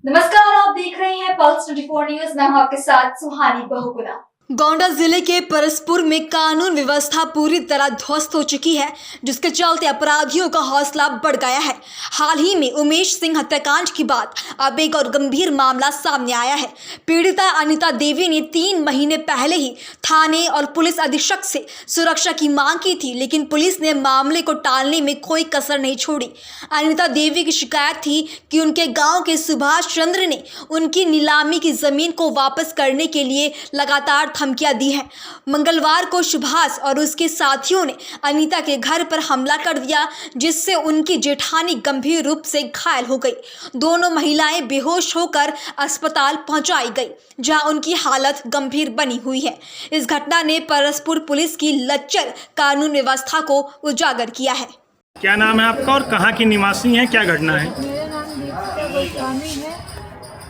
नमस्कार, आप देख रहे हैं पल्स 24 न्यूज। मैं हूं आपके साथ सुहानी बहुगुना। गोंडा जिले के परसपुर में कानून व्यवस्था पूरी तरह ध्वस्त हो चुकी है, जिसके चलते अपराधियों का हौसला बढ़ गया है। हाल ही में उमेश सिंह हत्याकांड के बाद अब एक और गंभीर मामला सामने आया है। पीड़िता अनीता देवी ने 3 महीने पहले ही थाने और पुलिस अधीक्षक से सुरक्षा की मांग की थी, लेकिन पुलिस ने मामले को टालने में कोई कसर नहीं छोड़ी। अनीता देवी की शिकायत थी कि उनके गाँव के सुभाष चंद्र ने उनकी नीलामी की जमीन को वापस करने के लिए लगातार धमकियां दी हैं। मंगलवार को सुभाष और उसके साथियों ने अनीता के घर पर हमला कर दिया, जिससे उनकी जेठानी गंभीर रूप से घायल हो गई। दोनों महिलाएं बेहोश होकर अस्पताल पहुंचाई गई, जहां उनकी हालत गंभीर बनी हुई है। इस घटना ने परसपुर पुलिस की लच्चर कानून व्यवस्था को उजागर किया है। क्या नाम है आपका और कहाँ की निवासी हैं? क्या घटना है? मेरा नाम दीपिका गोस्वामी है।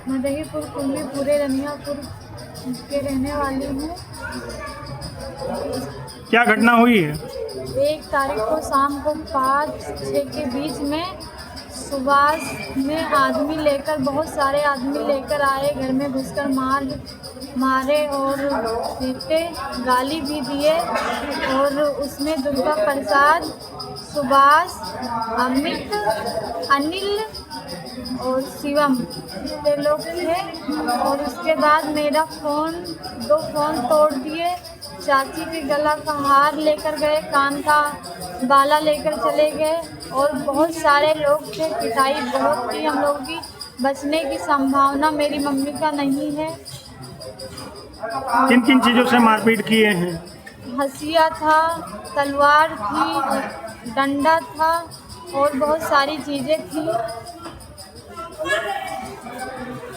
मदहीपुर कुल्ली पूरे रनियापुर के रहने वाली हूँ। क्या घटना हुई है? 1 तारीख को शाम को 5-6 के बीच में सुभाष में बहुत सारे आदमी लेकर आए, घर में घुसकर मारे और पीटे, गाली भी दिए। और उसमें दुर्गा प्रसाद, सुभाष, अमित, अनिल और शिवम ये लोग थे। और उसके बाद मेरा 2 फोन तोड़ दिए। चाची के गला का हार लेकर गए, कान का बाला लेकर चले गए और बहुत सारे लोग थे। पिटाई बहुत थी हम लोग की। बचने की संभावना मेरी मम्मी का नहीं है। किन किन चीज़ों से मारपीट किए हैं? हंसिया था, तलवार थी, डंडा था और बहुत सारी चीज़ें थी।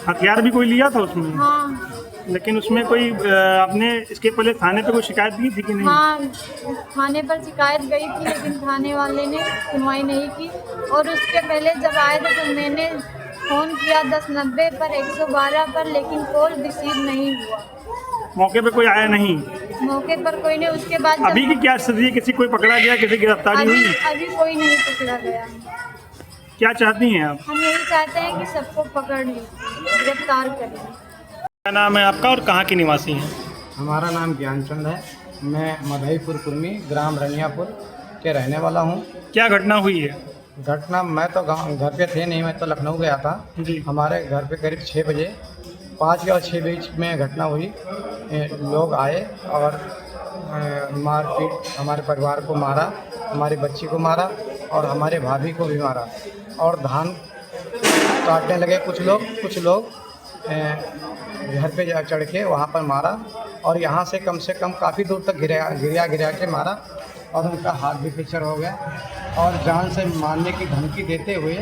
हथियार भी कोई लिया था उसमें? हाँ। लेकिन उसमें कोई आपने इसके पहले थाने पे कोई शिकायत दी थी कि नहीं? हाँ, थाने पर शिकायत गई थी, लेकिन थाने वाले ने सुनवाई नहीं की। और उसके पहले जब आए थे तो मैंने फ़ोन किया 1090 पर, 112 पर, लेकिन कॉल रिसीव नहीं हुआ। मौके पे कोई आया नहीं? मौके पर कोई नहीं। उसके बाद अभी की क्या स्थिति है? किसी कोई पकड़ा गया, किसी गिरफ्तारी हुई? अभी कोई नहीं पकड़ा गया। क्या चाहती हैं आप? हम यही चाहते हैं कि सबको पकड़ लें, गिरफ्तार करें। क्या नाम है आपका और कहाँ की निवासी हैं? हमारा नाम ज्ञानचंद है। मैं मदहीपुर कुर्मी ग्राम रनियापुर के रहने वाला हूँ। क्या घटना हुई है? घटना, मैं तो घर पे थे नहीं, मैं तो लखनऊ गया था जी। हमारे घर पे करीब 6 बजे 5 या 6 बीच में घटना हुई। लोग आए और मारपीट, हमारे परिवार को मारा, हमारी बच्ची को मारा और हमारे भाभी को भी मारा। और धान काटने लगे कुछ लोग घर पे जा चढ़ के वहाँ पर मारा और यहाँ से कम काफ़ी दूर तक गिरा के मारा और उनका हाथ भी फ्रैक्चर हो गया। और जान से मारने की धमकी देते हुए,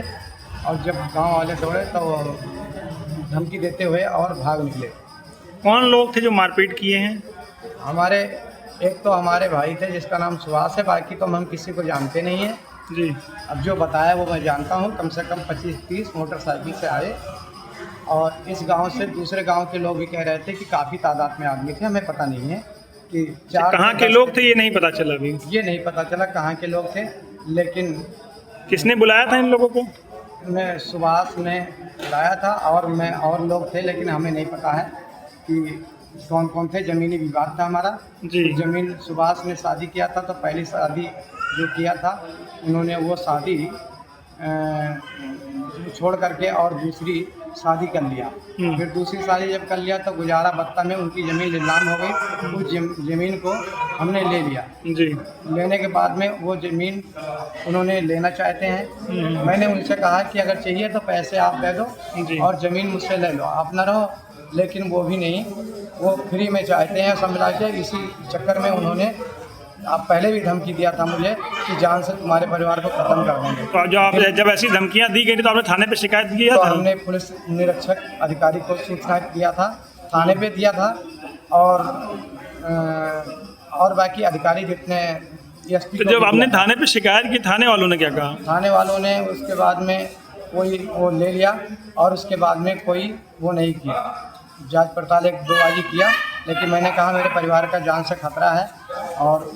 और जब गांव वाले दौड़े तो धमकी देते हुए और भाग निकले। कौन लोग थे जो मारपीट किए हैं? एक तो हमारे भाई थे जिसका नाम सुभाष है, बाकी तो हम किसी को जानते नहीं हैं। जी। अब जो बताया वो मैं जानता हूँ। कम से कम 25-30 मोटरसाइकिल से आए और इस गांव से दूसरे गांव के लोग भी कह रहे थे कि काफ़ी तादाद में आदमी थे। हमें पता नहीं है कि कहाँ के लोग थे, ये नहीं पता चला अभी? ये नहीं पता चला कहाँ के लोग थे, लेकिन किसने बुलाया था इन लोगों को? मैं सुभाष ने बुलाया था और लोग थे, लेकिन हमें नहीं पता है कि कौन कौन थे। ज़मीनी विवाद था हमारा। जी। ज़मीन, सुभाष ने शादी किया था तो पहली शादी जो किया था उन्होंने वो शादी छोड़ करके और दूसरी शादी कर लिया। फिर दूसरी शादी जब कर लिया तो गुजारा बत्ता में उनकी ज़मीन नीलाम हो गई। उस ज़मीन को हमने ले लिया। जी। लेने के बाद में वो ज़मीन उन्होंने लेना चाहते हैं। मैंने उनसे कहा कि अगर चाहिए तो पैसे आप दे दो और ज़मीन मुझसे ले लो, आप ना रहो। लेकिन वो भी नहीं, वो फ्री में चाहते हैं समझा के। इसी चक्कर में उन्होंने आप पहले भी धमकी दिया था मुझे कि जान से तुम्हारे परिवार को ख़त्म कर देंगे। तो जब ऐसी धमकियां दी गई थी तो आपने थाने पे शिकायत किया था? हमने पुलिस निरीक्षक अधिकारी को सूचना किया था, थाने पे दिया था। और बाकी अधिकारी जितने एसपी। तो जब आपने थाने पे शिकायत की, थाने वालों ने क्या कहा? थाने वालों ने उसके बाद में कोई वो ले लिया और उसके बाद में कोई वो नहीं किया, जांच पड़ताल 1-2 बारी किया। लेकिन मैंने कहा मेरे परिवार का जान से खतरा है और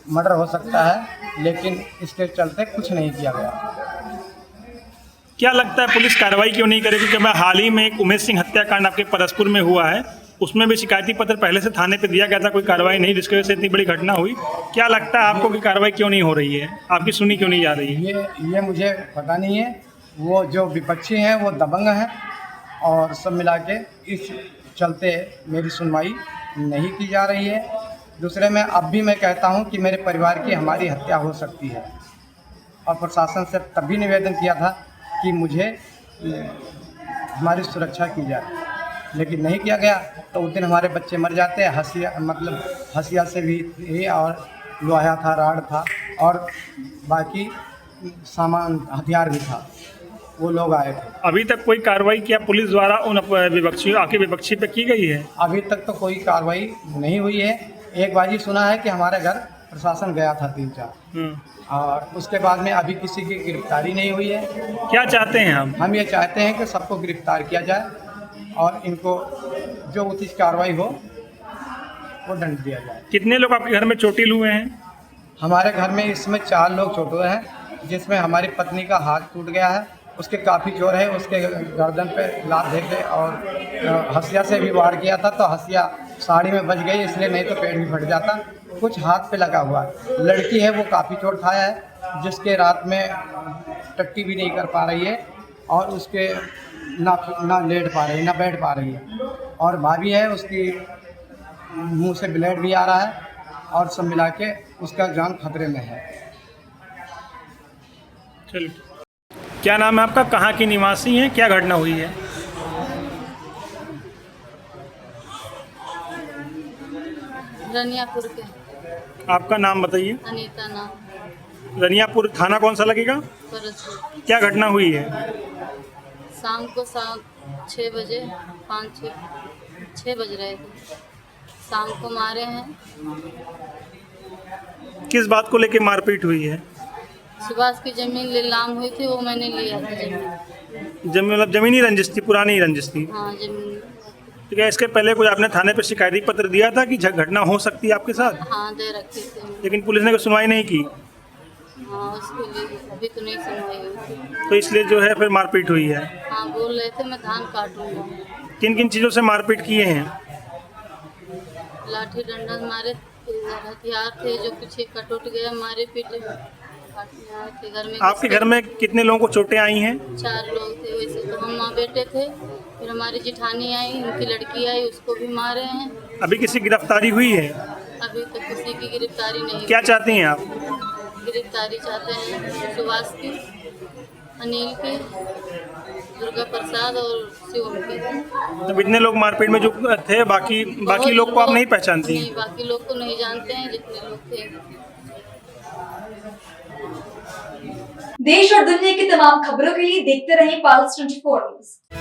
मर्डर हो सकता है, लेकिन इसके चलते कुछ नहीं किया गया। क्या लगता है पुलिस कार्रवाई क्यों नहीं करेगी? क्योंकि हाल ही में एक उमेश सिंह हत्याकांड आपके परसपुर में हुआ है, उसमें भी शिकायती पत्र पहले से थाने पे दिया गया था, कोई कार्रवाई नहीं, जिसकी वजह से इतनी बड़ी घटना हुई। क्या लगता है आपको कि कार्रवाई क्यों नहीं हो रही है, आपकी सुनी क्यों नहीं जा रही है? ये मुझे पता नहीं है। वो जो विपक्षी हैं वो दबंग हैं और सब मिला के इस चलते मेरी सुनवाई नहीं की जा रही है। दूसरे में अब भी मैं कहता हूं कि मेरे परिवार की हमारी हत्या हो सकती है और प्रशासन से तब भी निवेदन किया था कि मुझे हमारी सुरक्षा की जाए, लेकिन नहीं किया गया। तो उस दिन हमारे बच्चे मर जाते हैं। हसिया से भी थी और लोहा था, राड था और बाकी सामान हथियार भी था। वो लोग आए थे। अभी तक कोई कार्रवाई क्या पुलिस द्वारा उन आपके विपक्षी पे की गई है? अभी तक तो कोई कार्रवाई नहीं हुई है। एक बाजी सुना है कि हमारे घर प्रशासन गया था 3-4 और उसके बाद में अभी किसी की गिरफ्तारी नहीं हुई है। क्या चाहते हैं हम ये चाहते हैं कि सबको गिरफ्तार किया जाए और इनको जो उचित कार्रवाई हो वो दंड दिया जाए। कितने लोग आपके घर में चोटिल हुए हैं? हमारे घर में इसमें 4 लोग चोट हुए हैं, जिसमें हमारी पत्नी का हाथ टूट गया है, उसके काफ़ी जोर है, उसके गर्दन पे लात दे के और हसिया से भी वार किया था, तो हसिया साड़ी में बच गई, इसलिए नहीं तो पेट भी फट जाता। कुछ हाथ पे लगा हुआ है। लड़की है वो काफ़ी चोट खाया है, जिसके रात में टट्टी भी नहीं कर पा रही है और उसके ना लेट पा रही, ना बैठ पा रही है। और भाभी है, उसकी मुंह से ब्लड भी आ रहा है और सब मिला के उसका जान खतरे में है। चलिए, क्या नाम है आपका, कहाँ की निवासी हैं, क्या घटना हुई है? रनियापुर के। आपका नाम बताइए। अनीता नाम। रनियापुर थाना कौन सा लगेगा? परसपुर। क्या घटना हुई है? शाम को 6 बजे 5-6 बज रहे थे, शाम को मारे हैं। किस बात को लेके मारपीट हुई है? सुभाष की ज़मीन नीलाम हुई थी, वो मैंने लिया था ज़मीन। मतलब जमीनी रंजिश थी, पुरानी रंजिश थी? हाँ ज़मीन। तो क्या इसके पहले कोई आपने थाने पर शिकायती पत्र दिया था कि घटना हो सकती है आपके साथ? हाँ दे रखी थी। लेकिन पुलिस ने कोई सुनवाई नहीं की? हाँ उसके लिए अभी तो नहीं सुनवाई हुई। तो इसलिए जो है फिर मारपीट हुई है? हाँ बोल रहे थे मैं धान काटूंगा। किन किन चीज़ों से मारपीट किए हैं? लाठी डंडा मारे, हथियार थे जो पीछे कट उठ गया, मारे पीटे। घर में आपके घर में कितने लोगों को चोटें आई हैं? 4 लोग थे। वैसे तो हम माँ बेटे थे, फिर हमारी जिठानी आई, उनकी लड़की आई, उसको भी मारे हैं। अभी किसी गिरफ्तारी हुई है? अभी तक किसी की गिरफ्तारी नहीं। क्या चाहती हैं आप? गिरफ्तारी चाहते हैं सुभाष की, अनिल की, दुर्गा प्रसाद और शिवम की। अब इतने लोग मारपीट में जो थे, बाकी लोग को आप नहीं पहचानती? नहीं, बाकी लोग को नहीं जानते हैं, जितने लोग थे। देश और दुनिया की तमाम खबरों के लिए देखते रहें पल्स 24 न्यूज।